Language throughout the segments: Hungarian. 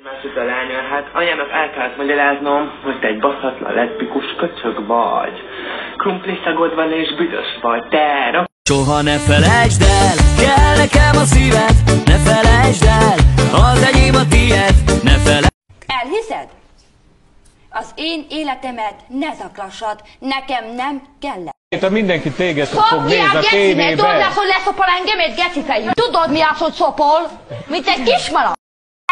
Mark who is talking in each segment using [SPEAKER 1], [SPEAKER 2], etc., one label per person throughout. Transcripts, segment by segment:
[SPEAKER 1] Másod a lánya, hát anyának el kellett magyaráznom, hogy te egy baszhatlan leszbikus köcsög vagy. Krumpliszagod van és büdös vagy, te
[SPEAKER 2] Soha ne felejtsd el, kell nekem a szíved, ne felejtsd el, az enyém a tiéd, ne felejtsd.
[SPEAKER 3] Elhiszed? Az én életemet ne zaklassad, nekem nem kell.
[SPEAKER 4] Mindenki téged fog nézni a tévébe.
[SPEAKER 3] Tudod, hogy leszopol engem egy geci fejű. Tudod mi az, hogy szopol? Mint egy kismala.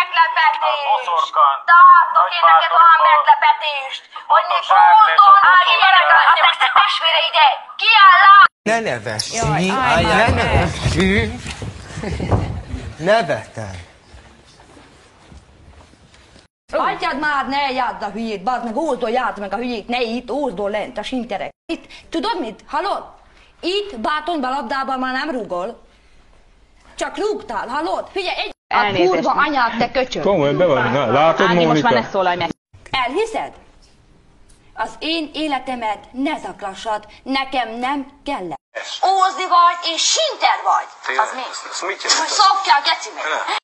[SPEAKER 3] Meglepetést! Tartok én neked olyan meglepetést, hogy még fúrtól álljanak a testvére ide! Kiállás!
[SPEAKER 5] Ne nevessünk! Ne nevessünk! Nevetel!
[SPEAKER 3] Hagyjad már, ne járd a hülyét, bazd meg, ózdól járd meg a hülyét, ne itt, ózdól lent, a sinterek. Itt, tudod mit? Hallod? Itt bátonyba, labdában már nem rúgol. Csak rúgtál, hallod? Figyelj, a kurva anyád, te köcsög.
[SPEAKER 4] Komolyan, be vagy, na, látod, Mónika?
[SPEAKER 6] Most már ne szólalj meg.
[SPEAKER 3] Elhiszed? Az én életemet ne zaklassad, nekem nem kell. Ózni vagy és sinter vagy. Az mi? Hogy szopjál, geci meg.